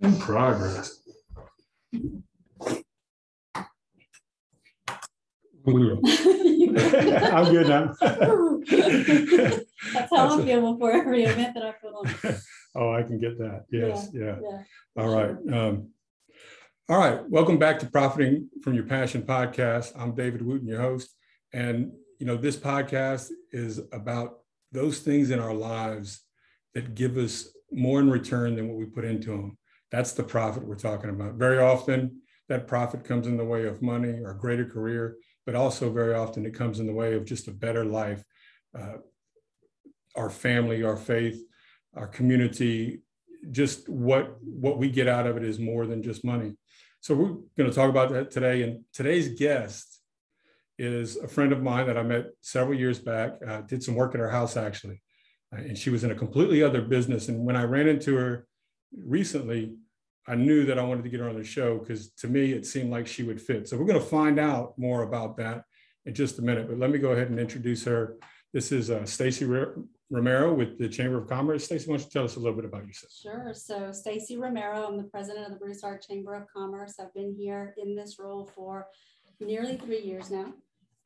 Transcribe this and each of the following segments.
In progress. I'm good now. That's how I feel before every event that I put on. Oh, I can get that. Yes. Yeah. All Sure. right. All right. Welcome back to Profiting from Your Passion podcast. I'm David Wooten, your host. And, this podcast is about those things in our lives that give us more in return than what we put into them. That's the profit we're talking about. Very often, that profit comes in the way of money or a greater career, but also very often it comes in the way of just a better life, our family, our faith, our community. Just what we get out of it is more than just money. So we're going to talk about that today. And today's guest is a friend of mine that I met several years back, did some work at her house actually. And she was in a completely other business. And when I ran into her recently, I knew that I wanted to get her on the show because to me, it seemed like she would fit. So we're going to find out more about that in just a minute. But let me go ahead and introduce her. This is Stacy Romero with the Chamber of Commerce. Stacy, why don't you tell us a little bit about yourself? Sure. So Stacy Romero, I'm the president of the Broussard Chamber of Commerce. I've been here in this role for nearly 3 years now.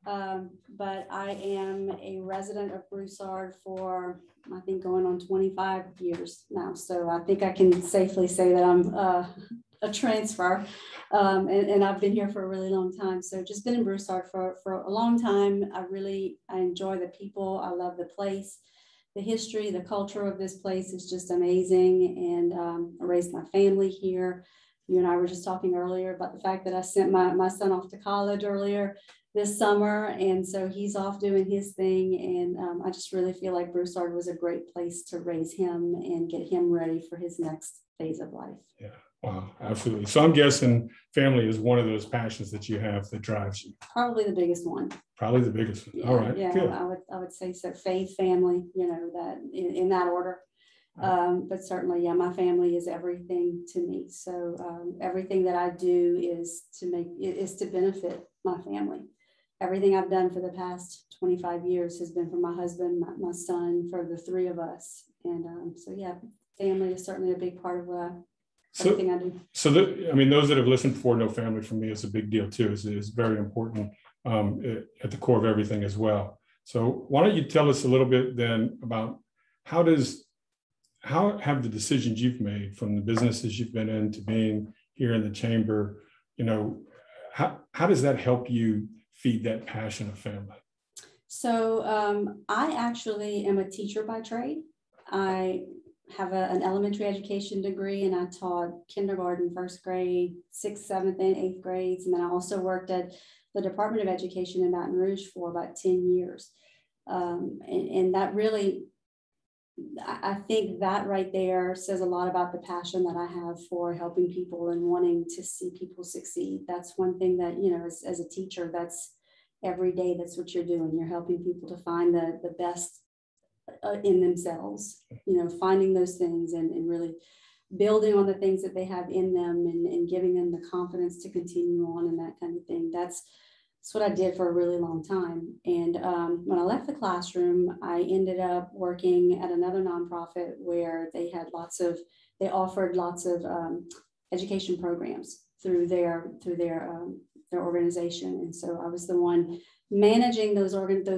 But I am a resident of Broussard for, I think, going on 25 years now. So I think I can safely say that I'm a transfer, and I've been here for a really long time. So just been in Broussard for a long time. I enjoy the people. I love the place. The history, the culture of this place is just amazing. And I raised my family here. You and I were just talking earlier about the fact that I sent my son off to college earlier this summer. And so he's off doing his thing. And I just really feel like Broussard was a great place to raise him and get him ready for his next phase of life. Yeah. Wow. Absolutely. So I'm guessing family is one of those passions that you have that drives you. Probably the biggest one. Probably the biggest one. All right. Yeah. Good. I would say so. Faith, family, that in that order. But certainly, yeah, my family is everything to me. So everything that I do is to benefit my family. Everything I've done for the past 25 years has been for my husband, my son, for the three of us. And so, yeah, family is certainly a big part of everything I do. So, those that have listened before know family for me is a big deal too. It's very important at the core of everything as well. So why don't you tell us a little bit then about how have the decisions you've made from the businesses you've been in to being here in the chamber, how does that help you feed that passion of family? So I actually am a teacher by trade. I have an elementary education degree, and I taught kindergarten, first grade, 6th, 7th, and 8th grades. And then I also worked at the Department of Education in Baton Rouge for about 10 years. And that really, I think that right there says a lot about the passion that I have for helping people and wanting to see people succeed. That's one thing that, as a teacher, that's every day, that's what you're doing. You're helping people to find the best in themselves, finding those things and really building on the things that they have in them and giving them the confidence to continue on and that kind of thing. That's what I did for a really long time. And when I left the classroom, I ended up working at another nonprofit where they offered lots of education programs through their organization. And so I was the one managing those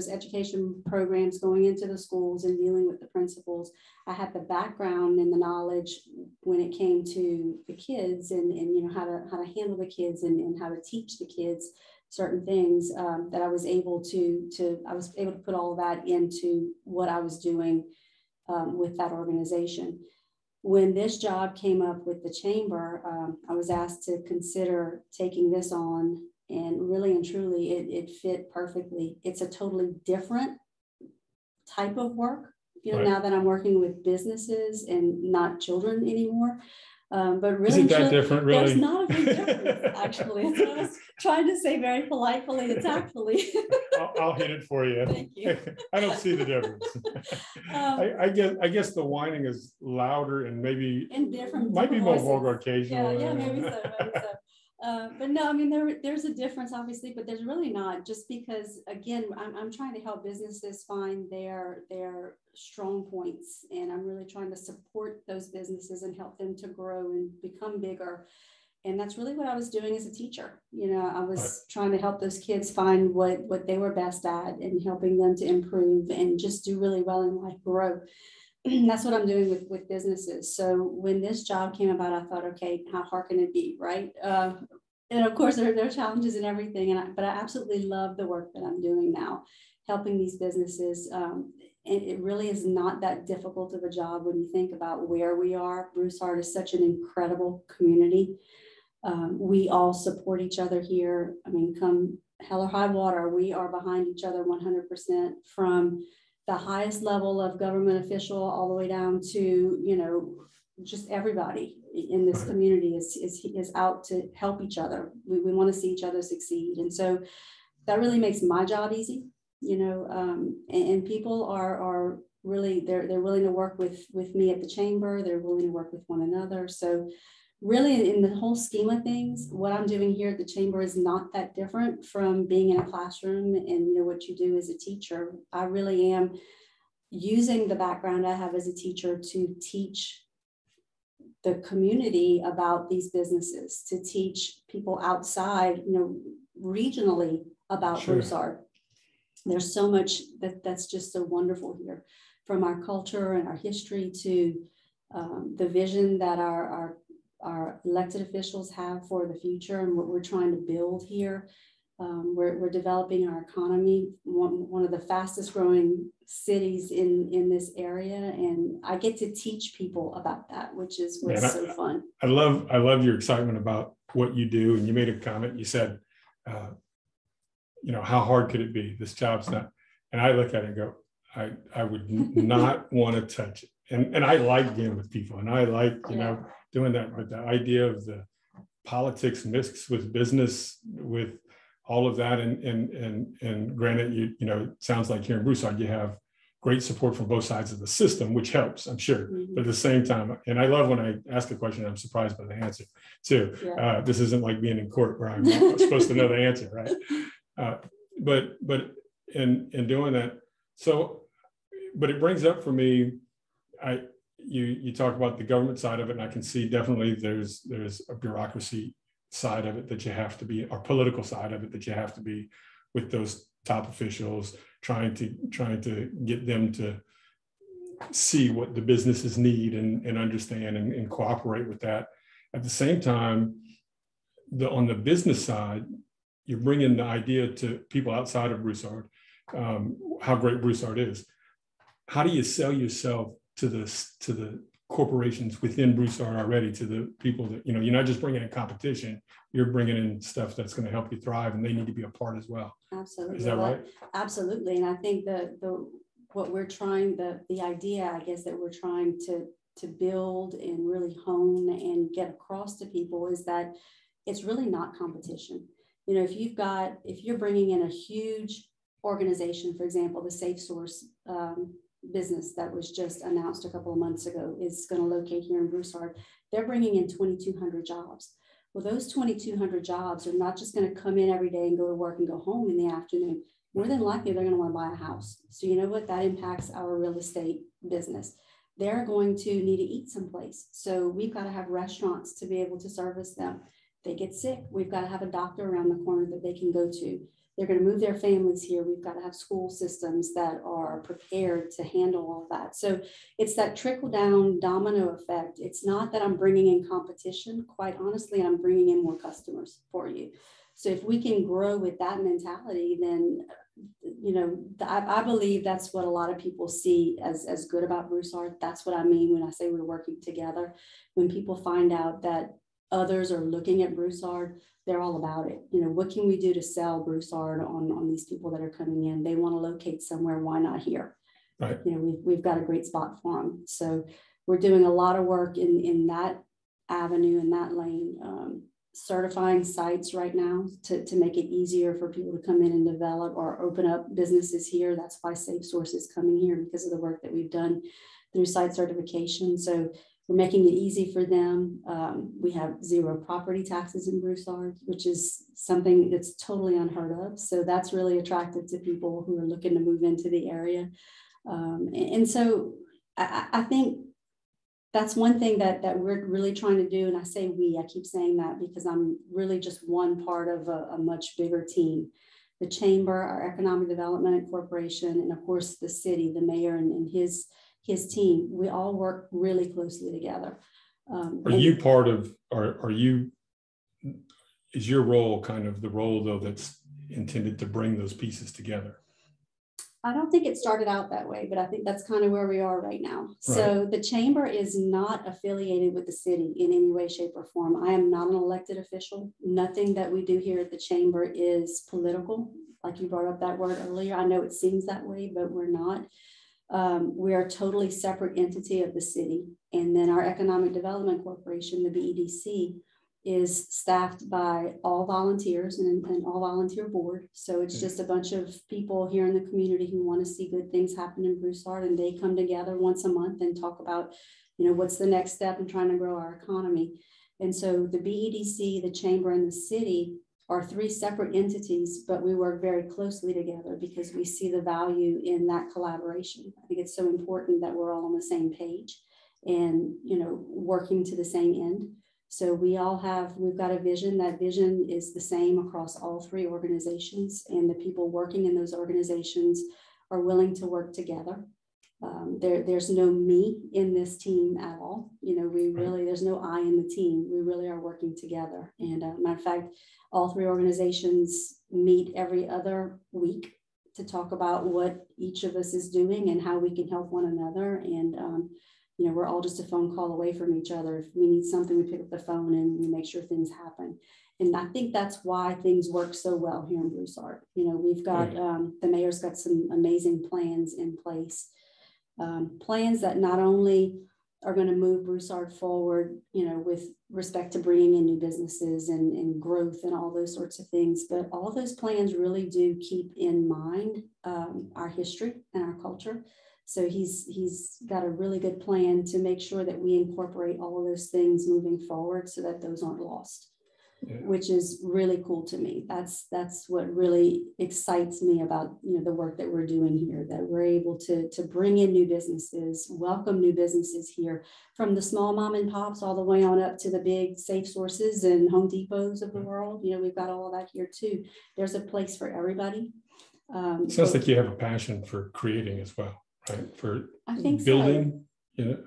education programs, going into the schools and dealing with the principals. I had the background and the knowledge when it came to the kids and how to handle the kids and how to teach the kids certain things that I was able to put all of that into what I was doing with that organization. When this job came up with the chamber, I was asked to consider taking this on, and really and truly it fit perfectly. It's a totally different type of work, right. Now that I'm working with businesses and not children anymore. But really, isn't that different? Really, there's not a big difference. Actually, that's what I was trying to say very politely and tactfully. I'll hit it for you. Thank you. I don't see the difference. I guess the whining is louder and maybe in different might be more voices. vulgar occasionally. Yeah, maybe so. But no, I mean, there's a difference, obviously, but there's really not, just because, again, I'm trying to help businesses find their strong points, and I'm really trying to support those businesses and help them to grow and become bigger. And that's really what I was doing as a teacher. I was trying to help those kids find what they were best at and helping them to improve and just do really well in life, grow. That's what I'm doing with businesses. So when this job came about, I thought, okay, how hard can it be, right? And of course, there are challenges and everything, but I absolutely love the work that I'm doing now, helping these businesses. And it really is not that difficult of a job when you think about where we are. Broussard is such an incredible community. We all support each other here. I mean, come hell or high water, we are behind each other 100%, from the highest level of government official all the way down to, just everybody in this community is out to help each other. We want to see each other succeed. And so that really makes my job easy, and people are really, they're willing to work with me at the chamber. They're willing to work with one another. So really, in the whole scheme of things, what I'm doing here at the chamber is not that different from being in a classroom and what you do as a teacher. I really am using the background I have as a teacher to teach the community about these businesses, to teach people outside, regionally about Broussard. There's so much that's just so wonderful here, from our culture and our history to the vision that our elected officials have for the future and what we're trying to build here. We're developing our economy, one of the fastest growing cities in this area. And I get to teach people about that, which is what's so fun. I love your excitement about what you do. And you made a comment, you said, how hard could it be? This job's not, and I look at it and go, I would not want to touch it. And I like being with people, and I like, doing that, but the idea of the politics mixed with business, with all of that, and granted, it sounds like here in Broussard, you have great support from both sides of the system, which helps, I'm sure. Mm-hmm. But at the same time, and I love when I ask a question, I'm surprised by the answer too. Yeah. This isn't like being in court where I'm supposed to know the answer, right? But in doing that, so, but it brings up for me, you talk about the government side of it, and I can see definitely there's a bureaucracy side of it that you have to be, or political side of it that you have to be, with those top officials, trying to get them to see what the businesses need and understand and cooperate with that. At the same time, on the business side, you're bringing the idea to people outside of Broussard, how great Broussard is. How do you sell yourself to the corporations within Broussard already, to the people that, you're not just bringing in competition, you're bringing in stuff that's going to help you thrive, and they need to be a part as well. Absolutely. Is that right? Absolutely. And I think what we're trying, the idea, I guess, that we're trying to build and really hone and get across to people is that it's really not competition. If you're bringing in a huge organization, for example, the Safe Source business that was just announced a couple of months ago is going to locate here in Broussard. They're bringing in 2,200 jobs. Well, those 2,200 jobs are not just going to come in every day and go to work and go home in the afternoon. More than likely, they're going to want to buy a house. So you know what? That impacts our real estate business. They're going to need to eat someplace. So we've got to have restaurants to be able to service them. They get sick, we've got to have a doctor around the corner that they can go to. They're going to move their families here. We've got to have school systems that are prepared to handle all that. So it's that trickle down domino effect. It's not that I'm bringing in competition. Quite honestly, I'm bringing in more customers for you. So if we can grow with that mentality, then, I believe that's what a lot of people see as good about Broussard. That's what I mean when I say we're working together. When people find out that others are looking at Broussard, they're all about it. What can we do to sell Broussard on these people that are coming in? They want to locate somewhere. Why not here? Right. We've got a great spot for them. So we're doing a lot of work in that avenue, in that lane, certifying sites right now to make it easier for people to come in and develop or open up businesses here. That's why Safe Source is coming here, because of the work that we've done through site certification. So we're making it easy for them. We have 0 property taxes in Broussard, which is something that's totally unheard of. So that's really attractive to people who are looking to move into the area. And so I think that's one thing that we're really trying to do. And I say we, I keep saying that because I'm really just one part of a much bigger team. The chamber, our economic development corporation, and of course the city, the mayor and his team, we all work really closely together. Are you part of, is your role kind of the role though that's intended to bring those pieces together? I don't think it started out that way, but I think that's kind of where we are right now. Right. So the chamber is not affiliated with the city in any way, shape, or form. I am not an elected official. Nothing that we do here at the chamber is political. Like you brought up that word earlier. I know it seems that way, but we're not. We are a totally separate entity of the city. And then our Economic Development Corporation, the BEDC, is staffed by all volunteers and an all volunteer board. So it's just a bunch of people here in the community who want to see good things happen in Broussard, and they come together once a month and talk about, what's the next step in trying to grow our economy. And so the BEDC, the chamber, and the city are 3 separate entities, but we work very closely together because we see the value in that collaboration. I think it's so important that we're all on the same page and, working to the same end. So we've got a vision. That vision is the same across all 3 organizations, and the people working in those organizations are willing to work together. There's no me in this team at all. There's no I in the team. We really are working together. And matter of fact, all 3 organizations meet every other week to talk about what each of us is doing and how we can help one another. And we're all just a phone call away from each other. If we need something, we pick up the phone and we make sure things happen. And I think that's why things work so well here in Broussard. We've got, the mayor's got some amazing plans in place. Plans that not only are going to move Broussard forward, with respect to bringing in new businesses and growth and all those sorts of things, but all those plans really do keep in mind our history and our culture. So he's got a really good plan to make sure that we incorporate all of those things moving forward so that those aren't lost, which is really cool to me. That's what really excites me about, the work that we're doing here, that we're able to bring in new businesses, welcome new businesses here, from the small mom and pops all the way on up to the big Safe Sources and Home Depots of the world. We've got all of that here too. There's a place for everybody. It sounds like you have a passion for creating as well. Right, for I think building, so.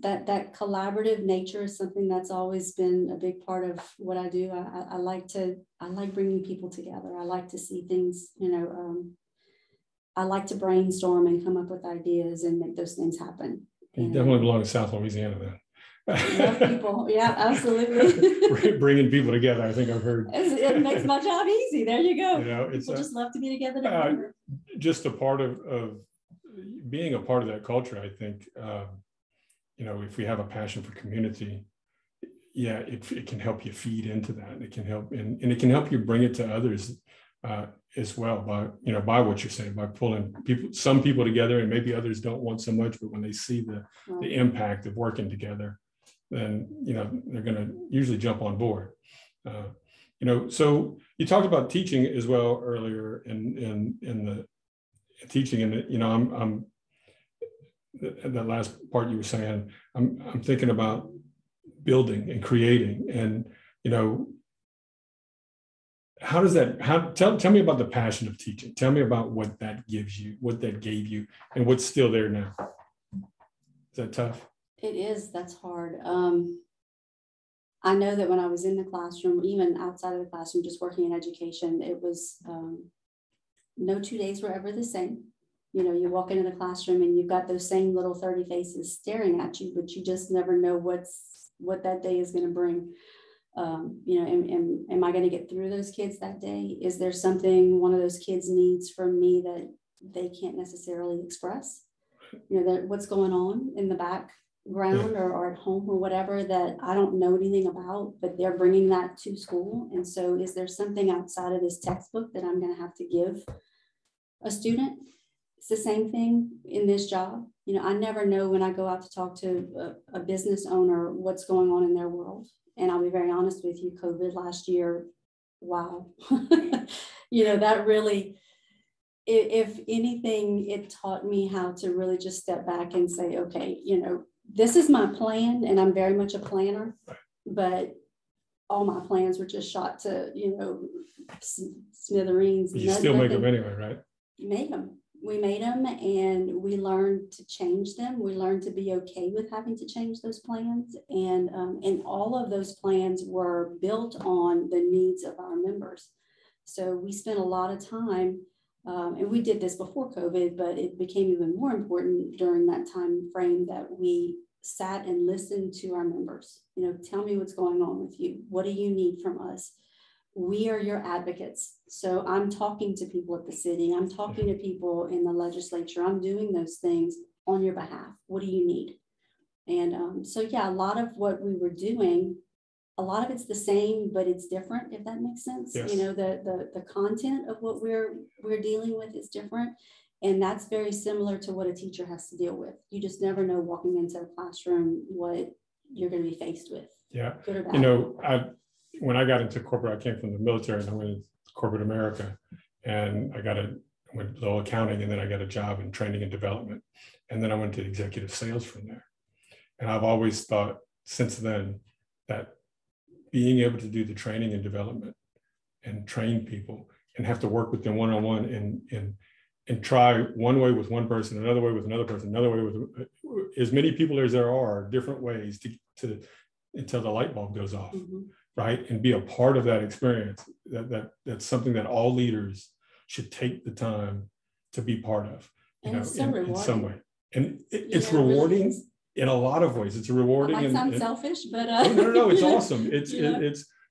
That collaborative nature is something that's always been a big part of what I do. I like bringing people together. I like to see things, I like to brainstorm and come up with ideas and make those things happen. You definitely belong to South Louisiana then. Love people. Yeah, absolutely. Bringing people together, I think I've heard. It makes my job easy. There you go. People just love to be together. Just a part of being a part of that culture, I think, if we have a passion for community, it can help you feed into that. It can help, and it can help you bring it to others as well by what you're saying, by pulling some people together, and maybe others don't want so much, but when they see the impact of working together, then they're going to usually jump on board. So you talked about teaching as well earlier in the teaching, and I'm that last part you were saying, I'm thinking about building and creating, and how does that, tell me about the passion of teaching. Tell me about what that gives you, what that gave you, and what's still there now. Is that tough? It is. That's hard. I know that when I was in the classroom, even outside of the classroom, just working in education, it was no 2 days were ever the same. You walk into the classroom and you've got those same little 30 faces staring at you, but you just never know what that day is going to bring. Am I going to get through those kids that day? Is there something one of those kids needs from me that they can't necessarily express? That what's going on in the background or at home or whatever that I don't know anything about, but they're bringing that to school. And so is there something outside of this textbook that I'm going to have to give a student? it's the same thing in this job. You know, I never know when I go out to talk to a business owner what's going on in their world. And I'll be very honest with you, COVID last year, wow. You know, that really, if anything, it taught me how to really just step back and say, okay, you know, this is my plan, and I'm very much a planner, but all my plans were just shot to, you know, smithereens. You still make them anyway, right? You make them. We made them, and we learned to change them. We learned to be okay with having to change those plans. And all of those plans were built on the needs of our members. So we spent a lot of time, and we did this before COVID, but it became even more important during that time frame that we sat and listened to our members. You know, tell me what's going on with you. What do you need from us? We are your advocates. So I'm talking to people at the city. I'm talking to people in the legislature. I'm doing those things on your behalf. What do you need? And so, yeah, a lot of what we were doing, a lot of it's the same, but it's different, if that makes sense. Yes. You know, the content of what we're dealing with is different. And that's very similar to what a teacher has to deal with. You just never know walking into a classroom what you're going to be faced with. Yeah. Good or bad. You know, when I got into corporate, I came from the military and I went into corporate America, and I went low accounting, and then I got a job in training and development. And then I went to executive sales from there. And I've always thought since then that being able to do the training and development and train people and have to work with them one-on-one and try one way with one person, another way with another person, another way with as many people as there are, different ways to until the light bulb goes off. Mm-hmm. Right? And be a part of that experience. That's something that all leaders should take the time to be part of, you know, in some way. And it's rewarding really in a lot of ways. It's rewarding. It might sound selfish, but no, it's awesome.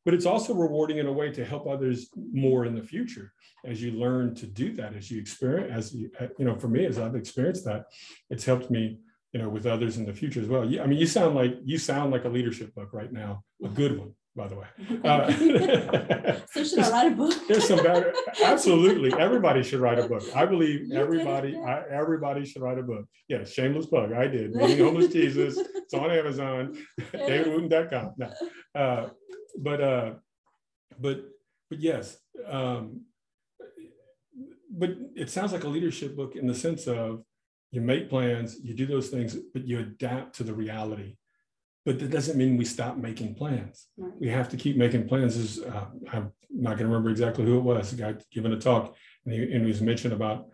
But it's also rewarding in a way to help others more in the future as you learn to do that, as you experience, you know, for me, as I've experienced that, it's helped me, you know, with others in the future as well. I mean, you sound like a leadership book right now, a good one, by the way. So should I write a book? There's some better. Absolutely, everybody should write a book. I believe everybody should write a book. Yeah, shameless plug. I did. Meeting Homeless Jesus. It's on Amazon. DavidWooten.com. No, but yes. But it sounds like a leadership book in the sense of you make plans, you do those things, but you adapt to the reality. But that doesn't mean we stop making plans. Right. We have to keep making plans. I'm not going to remember exactly who it was. A guy giving a talk, and he was mentioned about,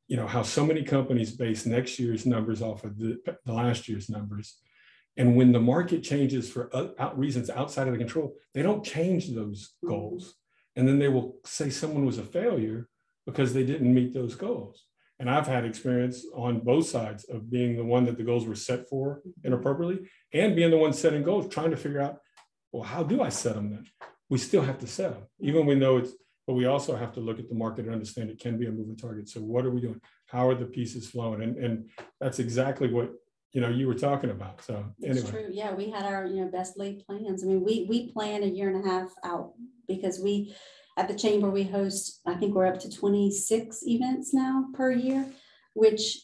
you know, how so many companies base next year's numbers off of the last year's numbers. And when the market changes for reasons outside of the control, they don't change those goals. And then they will say someone was a failure because they didn't meet those goals. And I've had experience on both sides of being the one that the goals were set for inappropriately and being the one setting goals, trying to figure out, well, how do I set them then? We still have to set them, even when we know but we also have to look at the market and understand it can be a moving target. So what are we doing? How are the pieces flowing? And that's exactly what, you know, you were talking about. So anyway. It's true. Yeah, we had our, you know, best laid plans. I mean, we plan a year and a half out because at the chamber, we host, I think we're up to 26 events now per year, which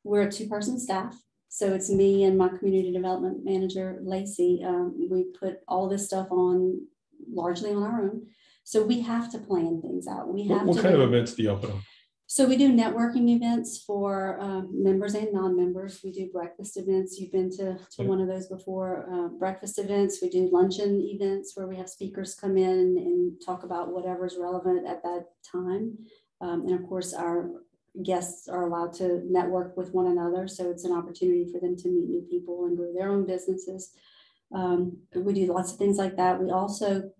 we're a 2-person staff. So it's me and my community development manager, Lacey. We put all this stuff on largely on our own. So we have to plan things out. What kind of events do you put on? So we do networking events for members and non-members. We do breakfast events. You've been to one of those before. Breakfast events. We do luncheon events where we have speakers come in and talk about whatever's relevant at that time. And of course, our guests are allowed to network with one another. So it's an opportunity for them to meet new people and grow their own businesses. We do lots of things like that. We also,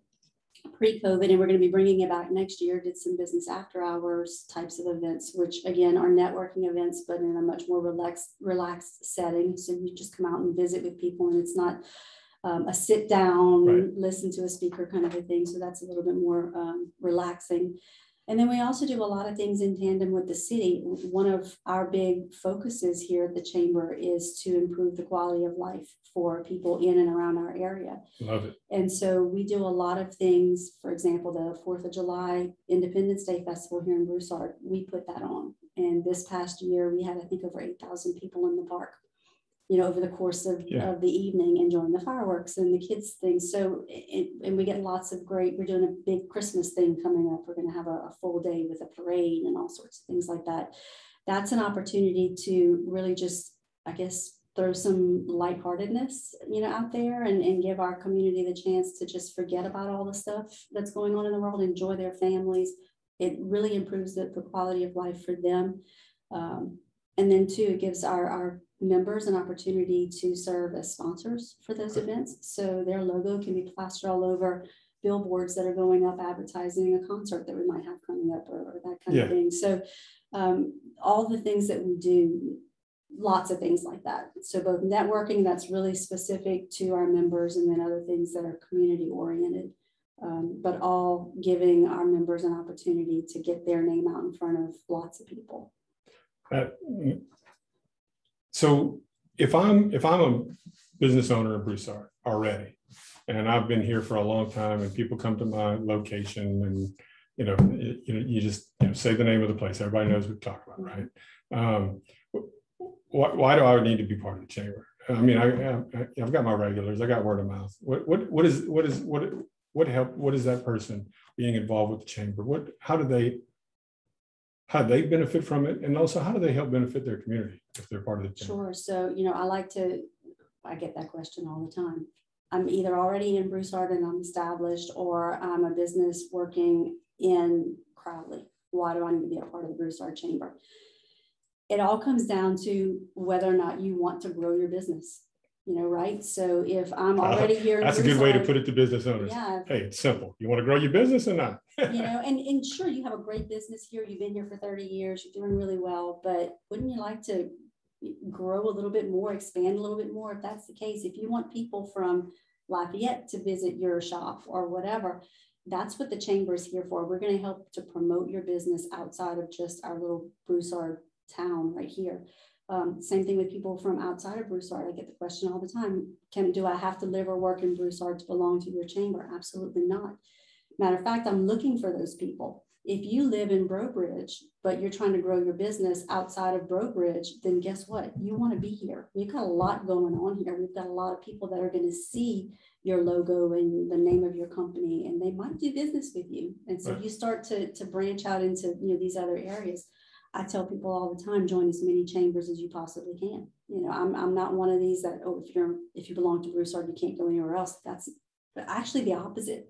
pre-COVID, and we're going to be bringing it back next year, did some business after hours types of events, which again are networking events, but in a much more relaxed setting. So you just come out and visit with people, and it's not a sit down, right, listen to a speaker kind of a thing. So that's a little bit more relaxing. And then we also do a lot of things in tandem with the city. One of our big focuses here at the chamber is to improve the quality of life for people in and around our area. Love it. And so we do a lot of things. For example, the 4th of July Independence Day Festival here in Broussard, we put that on. And this past year, we had, I think, over 8,000 people in the park, over the course of the evening, enjoying the fireworks and the kids things. So, and we get lots of we're doing a big Christmas thing coming up. We're going to have a full day with a parade and all sorts of things like that. That's an opportunity to really just, I guess, throw some lightheartedness, out there and give our community the chance to just forget about all the stuff that's going on in the world, enjoy their families. It really improves the quality of life for them. And then too, it gives our members an opportunity to serve as sponsors for those events. So their logo can be plastered all over billboards that are going up advertising a concert that we might have coming up or that kind of thing. So all the things that we do, lots of things like that. So both networking that's really specific to our members, and then other things that are community oriented, but all giving our members an opportunity to get their name out in front of lots of people. So if I'm a business owner of Broussard already, and I've been here for a long time, and people come to my location, and you just say the name of the place. Everybody knows what we're talking about, right? Why do I need to be part of the chamber? I mean, I've got my regulars. I got word of mouth. What is that person being involved with the chamber? How do they benefit from it, and also how do they help benefit their community if they're part of the chamber? Sure. So I get that question all the time. I'm either already in Broussard and I'm established, or I'm a business working in Crowley. Why do I need to be a part of the Broussard Chamber? It all comes down to whether or not you want to grow your business, right? So if I'm already here in that's Broussard, a good way to put it to business owners. Yeah. Hey, it's simple. You want to grow your business or not? And sure, you have a great business here. You've been here for 30 years. You're doing really well, but wouldn't you like to grow a little bit more, expand a little bit more? If that's the case, if you want people from Lafayette to visit your shop or whatever, that's what the chamber is here for. We're going to help to promote your business outside of just our little Broussard town right here. Same thing with people from outside of Broussard. I get the question all the time, do I have to live or work in Broussard to belong to your chamber? Absolutely not. Matter of fact, I'm looking for those people. If you live in Breaux Bridge, but you're trying to grow your business outside of Breaux Bridge, then guess what? You want to be here. We've got a lot going on here. We've got a lot of people that are going to see your logo and the name of your company, and they might do business with you. And so you start to branch out into these other areas. I tell people all the time, join as many chambers as you possibly can. I'm not one of these that, if you belong to Broussard, you can't go anywhere else. That's actually the opposite.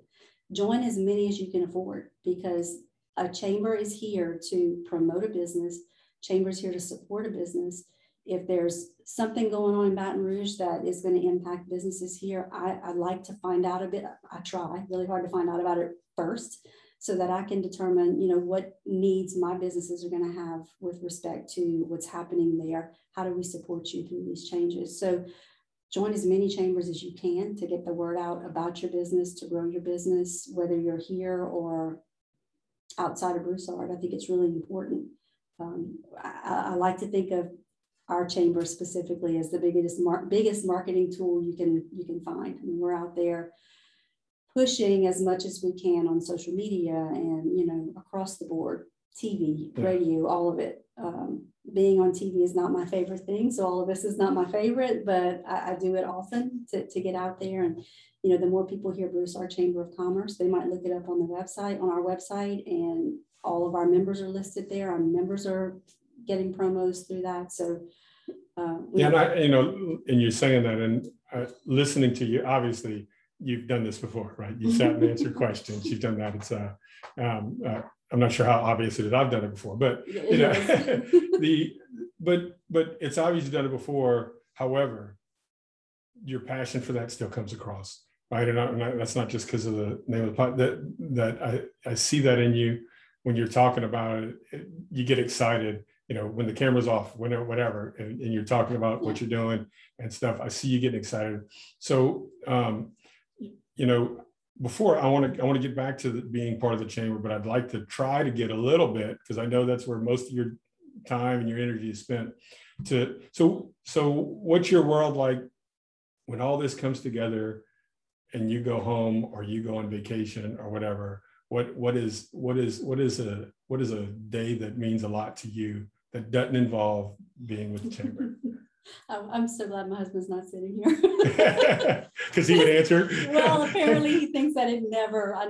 Join as many as you can afford, because a chamber is here to promote a business. Chamber is here to support a business. If there's something going on in Baton Rouge that is going to impact businesses here, I like to find out a bit. I try really hard to find out about it first, so that I can determine, what needs my businesses are going to have with respect to what's happening there. How do we support you through these changes? So join as many chambers as you can to get the word out about your business, to grow your business, whether you're here or outside of Broussard. I think it's really important. I like to think of our chamber specifically as the biggest marketing tool you can find. I mean, we're out there pushing as much as we can on social media and across the board, TV, radio, all of it. Being on TV is not my favorite thing, so all of this is not my favorite, but I do it often to get out there. And the more people hear Broussard Chamber of Commerce, they might look it up on our website, and all of our members are listed there. Our members are getting promos through that. So and you're saying that, and listening to you, obviously you've done this before, right? You sat and answered questions. You've done that. It's I'm not sure how obvious it is. I've done it before, but but it's obvious you've done it before. However, your passion for that still comes across, right? And that's not just because of the name of the pod. That I see that in you when you're talking about it. You get excited, when the camera's off, whatever, and you're talking about what you're doing and stuff. I see you getting excited. So, before I want to get back to being part of the chamber, but I'd like to try to get a little bit, because I know that's where most of your time and your energy is spent. So what's your world like when all this comes together and you go home or you go on vacation or whatever? What is a day that means a lot to you that doesn't involve being with the chamber? I'm so glad my husband's not sitting here. Because he would answer. Well, apparently he thinks that I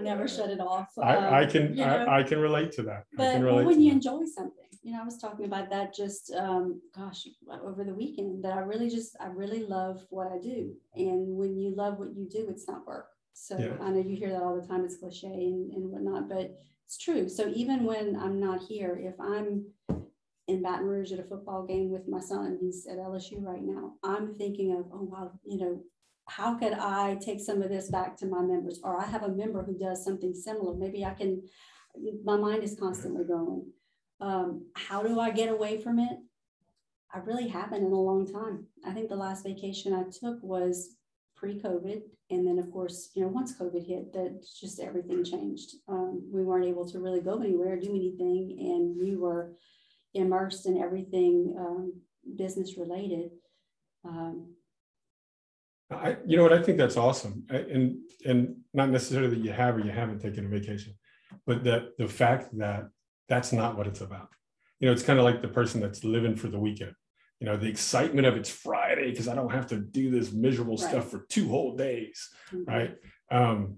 never shut it off. I can relate to that. But when you enjoy something, I was talking about that just, over the weekend, that I really love what I do. And when you love what you do, it's not work. So I know you hear that all the time. It's cliche and whatnot, but it's true. So even when I'm not here, if I'm in Baton Rouge at a football game with my son, he's at LSU right now, I'm thinking of, oh, wow, how could I take some of this back to my members? Or I have a member who does something similar. Maybe I can, my mind is constantly going. How do I get away from it? I really haven't in a long time. I think the last vacation I took was pre-COVID. And then of course, once COVID hit, that just everything changed. We weren't able to really go anywhere, do anything. And we were immersed in everything business related. I think that's awesome. And not necessarily that you have or you haven't taken a vacation, but that the fact that that's not what it's about. It's kind of like the person that's living for the weekend. The excitement of it's Friday because I don't have to do this miserable stuff for 2 whole days, right? I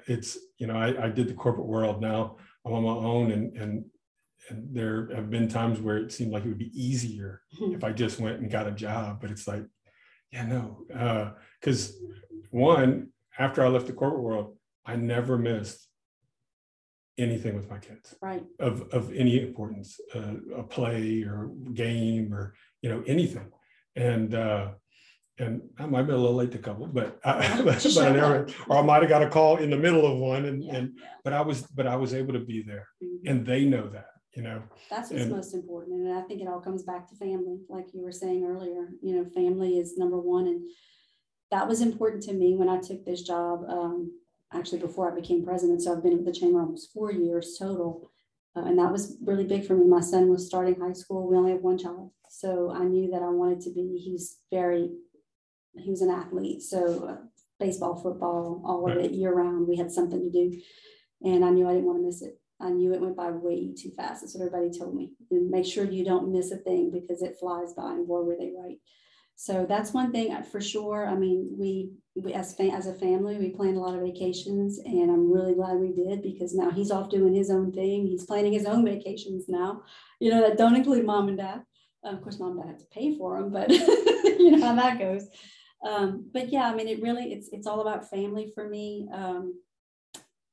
did the corporate world. Now I'm on my own, and there have been times where it seemed like it would be easier if I just went and got a job, but it's like, because one, after I left the corporate world, I never missed anything with my kids, right? Of any importance, a play or game or anything, and I might be a little late to couple, but I never, or I might have got a call in the middle of one, but I was able to be there, and they know that. That's what's most important. And I think it all comes back to family. Like you were saying earlier, family is number one. And that was important to me when I took this job, actually before I became president. So I've been with the chamber almost 4 years total. And that was really big for me. My son was starting high school. We only have one child. So I knew that I wanted to be, he was an athlete. So baseball, football, all of it year round, we had something to do. And I knew I didn't want to miss it. I knew it went by way too fast. That's what everybody told me. And make sure you don't miss a thing because it flies by, and boy, were they right. So that's one thing for sure. I mean, we as a family, we planned a lot of vacations, and I'm really glad we did, because now he's off doing his own thing. He's planning his own vacations now, that don't include mom and dad. Of course, mom and dad have to pay for them, but you know how that goes. But yeah, I mean, it's all about family for me.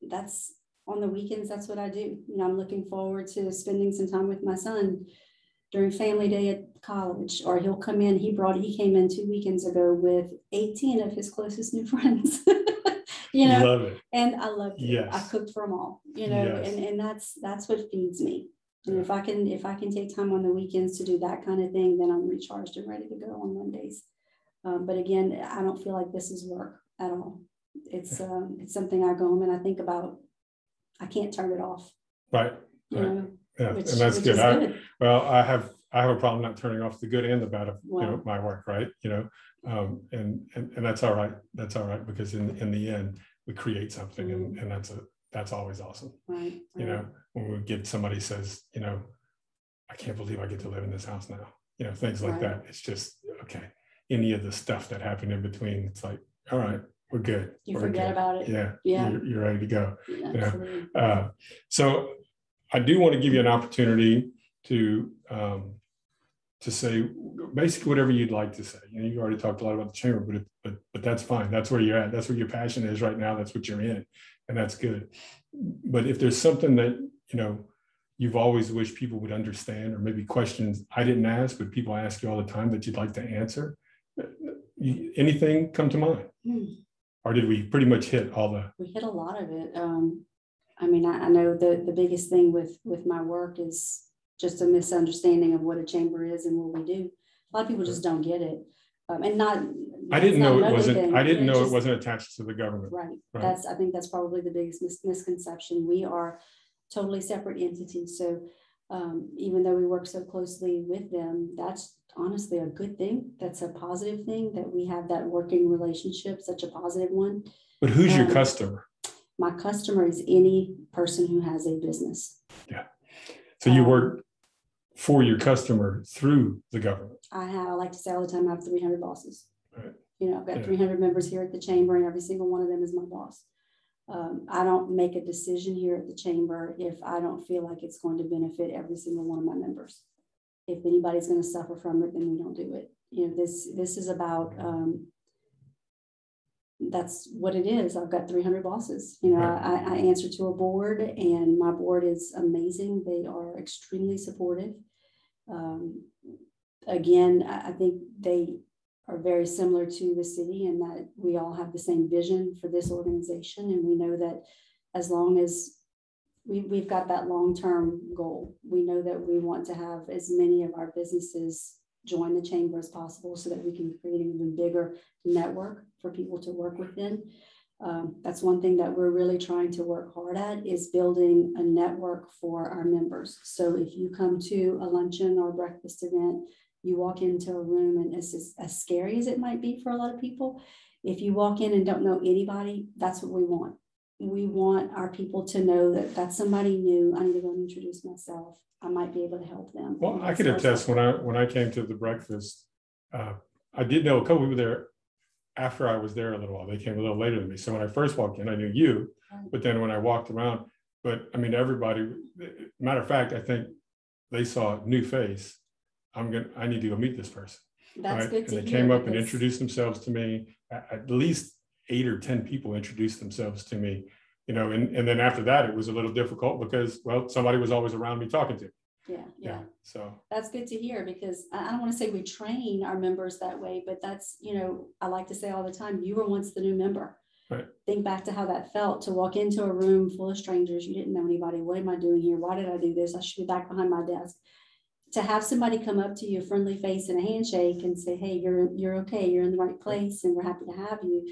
That's on the weekends. That's what I do. I'm looking forward to spending some time with my son during family day at college, or he'll come in. He came in 2 weekends ago with 18 of his closest new friends. Love it. And I loved it. Yes. I cooked for them all, Yes. and that's what feeds me. And if I can take time on the weekends to do that kind of thing, then I'm recharged and ready to go on Mondays. But again, I don't feel like this is work at all. It's something I go home and I think about. I can't turn it off. Right. Yeah, and that's good. I have a problem not turning off the good and the bad of my work, right? And that's all right. That's all right, because in the end we create something, and that's always awesome. Right. When we get somebody says, I can't believe I get to live in this house now. Things like that. It's just okay. Any of the stuff that happened in between, it's like, all right, we're good. You forget about it. Yeah. You're ready to go. Yeah, so I do want to give you an opportunity to say basically whatever you'd like to say. You already talked a lot about the chamber, but that's fine. That's where you're at. That's where your passion is right now. That's what you're in, and that's good. But if there's something that you've always wished people would understand, or maybe questions I didn't ask, but people ask you all the time that you'd like to answer, anything come to mind? Or did we pretty much hit all the? We hit a lot of it. I mean, I know the biggest thing with my work is just a misunderstanding of what a chamber is and what we do. A lot of people just don't get it, and not. I didn't know it wasn't. I didn't know it wasn't attached to the government. Right. I think that's probably the biggest misconception. We are totally separate entities. So even though we work so closely with them, that's honestly a good thing. That's a positive thing that we have that working relationship, such a positive one. But who's your customer? My customer is any person who has a business. Yeah. So you work for your customer through the government. I like to say all the time, I have 300 bosses. Right. I've got 300 members here at the chamber, and every single one of them is my boss. I don't make a decision here at the chamber if I don't feel like it's going to benefit every single one of my members. If anybody's going to suffer from it, then we don't do it. This is about, that's what it is. I've got 300 bosses. I answer to a board, and my board is amazing. They are extremely supportive. Again, I think they are very similar to the city in that we all have the same vision for this organization. And we know that as long as we've got that long-term goal, we know that we want to have as many of our businesses join the chamber as possible so that we can create an even bigger network for people to work within. That's one thing that we're really trying to work hard at, is building a network for our members. So if you come to a luncheon or breakfast event, you walk into a room, and it's as scary as it might be for a lot of people. If you walk in and don't know anybody, that's what we want. We want our people to know that that's somebody new. I need to go and introduce myself. I might be able to help them. Well, I could attest when I came to the breakfast, I did know a couple people there after I was there a little while. They came a little later than me. So when I first walked in, I knew you, but then when I walked around, but I mean, everybody, matter of fact, I think they saw a new face. I need to go meet this person. That's right? good to hear. And they hear, came up and introduced themselves to me. At least 8 or 10 people introduced themselves to me, and then after that, it was a little difficult because, well, somebody was always around me talking to. Yeah. So that's good to hear, because I don't want to say we train our members that way, but that's, I like to say all the time, you were once the new member. Right. Think back to how that felt to walk into a room full of strangers. You didn't know anybody. What am I doing here? Why did I do this? I should be back behind my desk. To have somebody come up to you, a friendly face and a handshake, and say, hey, you're okay, you're in the right place, and we're happy to have you.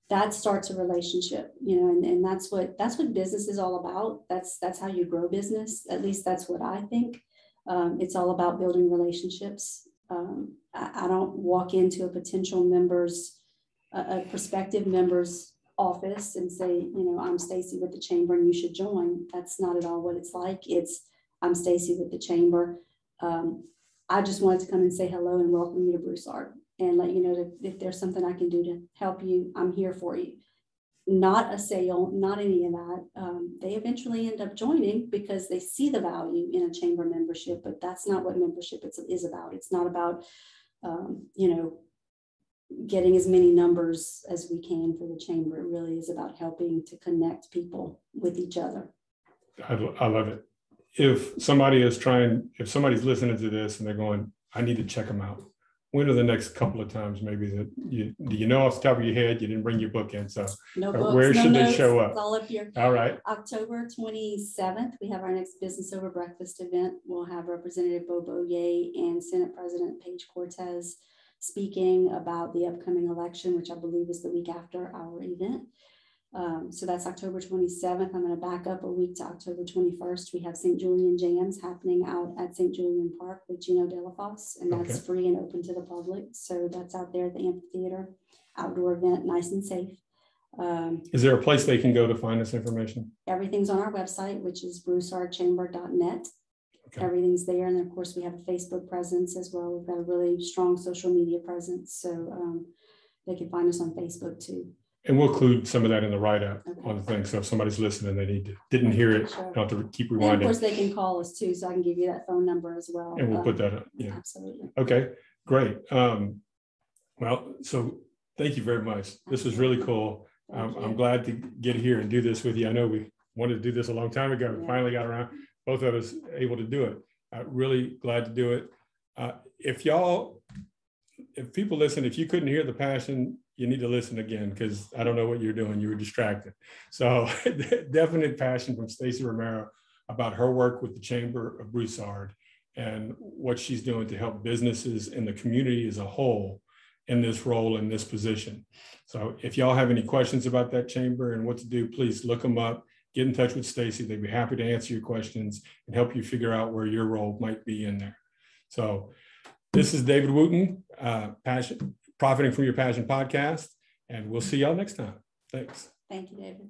That starts a relationship, and that's what business is all about. That's how you grow business. At least that's what I think. It's all about building relationships. I don't walk into a potential member's, a prospective member's office and say, I'm Stacy with the chamber and you should join. That's not at all what it's like. It's, I'm Stacy with the chamber. I just wanted to come and say hello and welcome you to Broussard and let you know that if there's something I can do to help you, I'm here for you. Not a sale, not any of that. They eventually end up joining because they see the value in a chamber membership, but that's not what membership is about. It's not about, getting as many numbers as we can for the chamber. It really is about helping to connect people with each other. I love it. If somebody's listening to this and they're going, I need to check them out, when are the next couple of times maybe that do you know off the top of your head? You didn't bring your book in, so no books, where should no they notes, show up? It's all up here. All right. October 27th, we have our next Business Over Breakfast event. We'll have Representative Bobo Ye and Senate President Paige Cortez speaking about the upcoming election, which I believe is the week after our event. So that's October 27th. I'm going to back up a week to October 21st. We have St. Julian Jams happening out at St. Julian Park with Gino Delafosse, and that's free and open to the public. So that's out there at the amphitheater, outdoor event, nice and safe. Is there a place they can go to find this information? Everything's on our website, which is broussardchamber.net. Okay. Everything's there. And then, of course, we have a Facebook presence as well. We've got a really strong social media presence. So they can find us on Facebook too. And we'll include some of that in the write-up on the thing. So if somebody's listening, they didn't hear it, don't have to keep rewinding. And of course, they can call us too. So I can give you that phone number as well. And we'll put that up. Yeah, absolutely. Okay, great. Well, so thank you very much. This was really cool. I'm glad to get here and do this with you. I know we wanted to do this a long time ago. We finally got around, both of us able to do it. Really glad to do it. If people listen, if you couldn't hear the passion, you need to listen again, because I don't know what you're doing. You were distracted. So definite passion from Stacy Romero about her work with the Chamber of Broussard and what she's doing to help businesses and the community as a whole in this role, in this position. So if y'all have any questions about that chamber and what to do, please look them up, get in touch with Stacy. They'd be happy to answer your questions and help you figure out where your role might be in there. So this is David Wooten, Profiting from Your Passion podcast, and we'll see y'all next time. Thanks. Thank you, David.